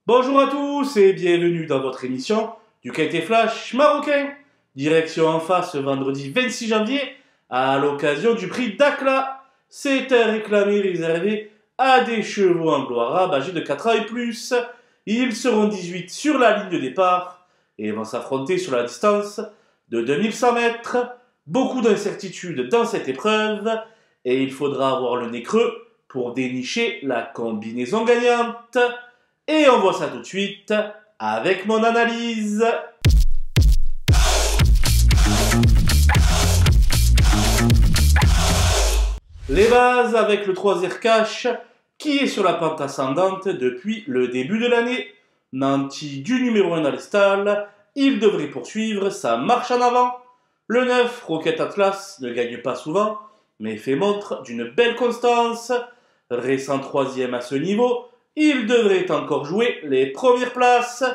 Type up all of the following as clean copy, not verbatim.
Bonjour à tous et bienvenue dans votre émission du Quintet Flash marocain. Direction en face ce vendredi 26 janvier à l'occasion du prix Dakhla. C'est un réclamé réservé à des chevaux en gloire âgés de 4 ans et plus. Ils seront 18 sur la ligne de départ et vont s'affronter sur la distance de 2100 mètres. Beaucoup d'incertitudes dans cette épreuve et il faudra avoir le nez creux pour dénicher la combinaison gagnante. Et on voit ça tout de suite avec mon analyse. Les bases avec le 3 Cash qui est sur la pente ascendante depuis le début de l'année. Nanti du numéro 1 dans les stalles, il devrait poursuivre sa marche en avant. Le 9 Rocket Atlas ne gagne pas souvent, mais fait montre d'une belle constance. Récent 3e à ce niveau, il devrait encore jouer les premières places.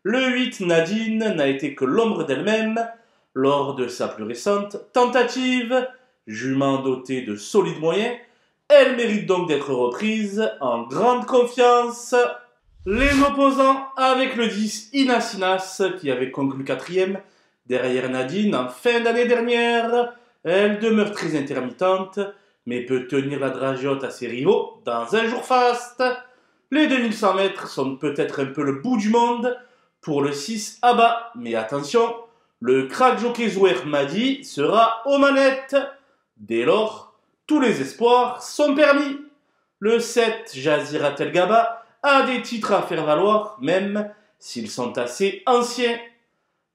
Le 8 Nadine n'a été que l'ombre d'elle-même lors de sa plus récente tentative. Jument dotée de solides moyens, elle mérite donc d'être reprise en grande confiance. Les opposants avec le 10 Inasinas qui avait conclu 4e derrière Nadine en fin d'année dernière. Elle demeure très intermittente mais peut tenir la dragiote à ses rivaux dans un jour faste. Les 2100 mètres sont peut-être un peu le bout du monde pour le 6 Abba, mais attention, le crack jockey Zouer Madi sera aux manettes. Dès lors, tous les espoirs sont permis. Le 7 Jazira Telgaba a des titres à faire valoir, même s'ils sont assez anciens.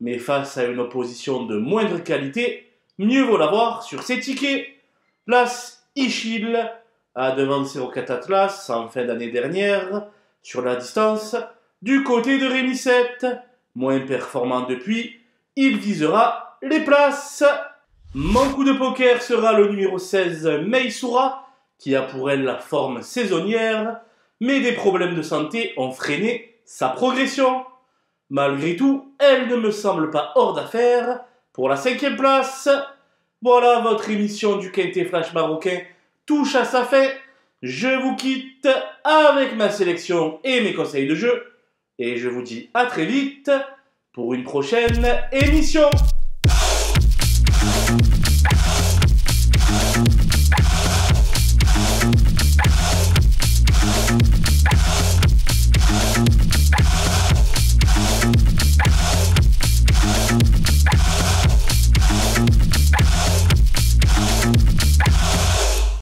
Mais face à une opposition de moindre qualité, mieux vaut l'avoir sur ses tickets. L'As Ishil a devancé Rocket Atlas en fin d'année dernière sur la distance. Du côté de Rémi 7, moins performant depuis, il visera les places. Mon coup de poker sera le numéro 16 Meisura, qui a pour elle la forme saisonnière, mais des problèmes de santé ont freiné sa progression. Malgré tout, elle ne me semble pas hors d'affaire pour la 5e place. Voilà, votre émission du Quintet Flash marocain touche à sa fin. Je vous quitte avec ma sélection et mes conseils de jeu. Et je vous dis à très vite pour une prochaine émission.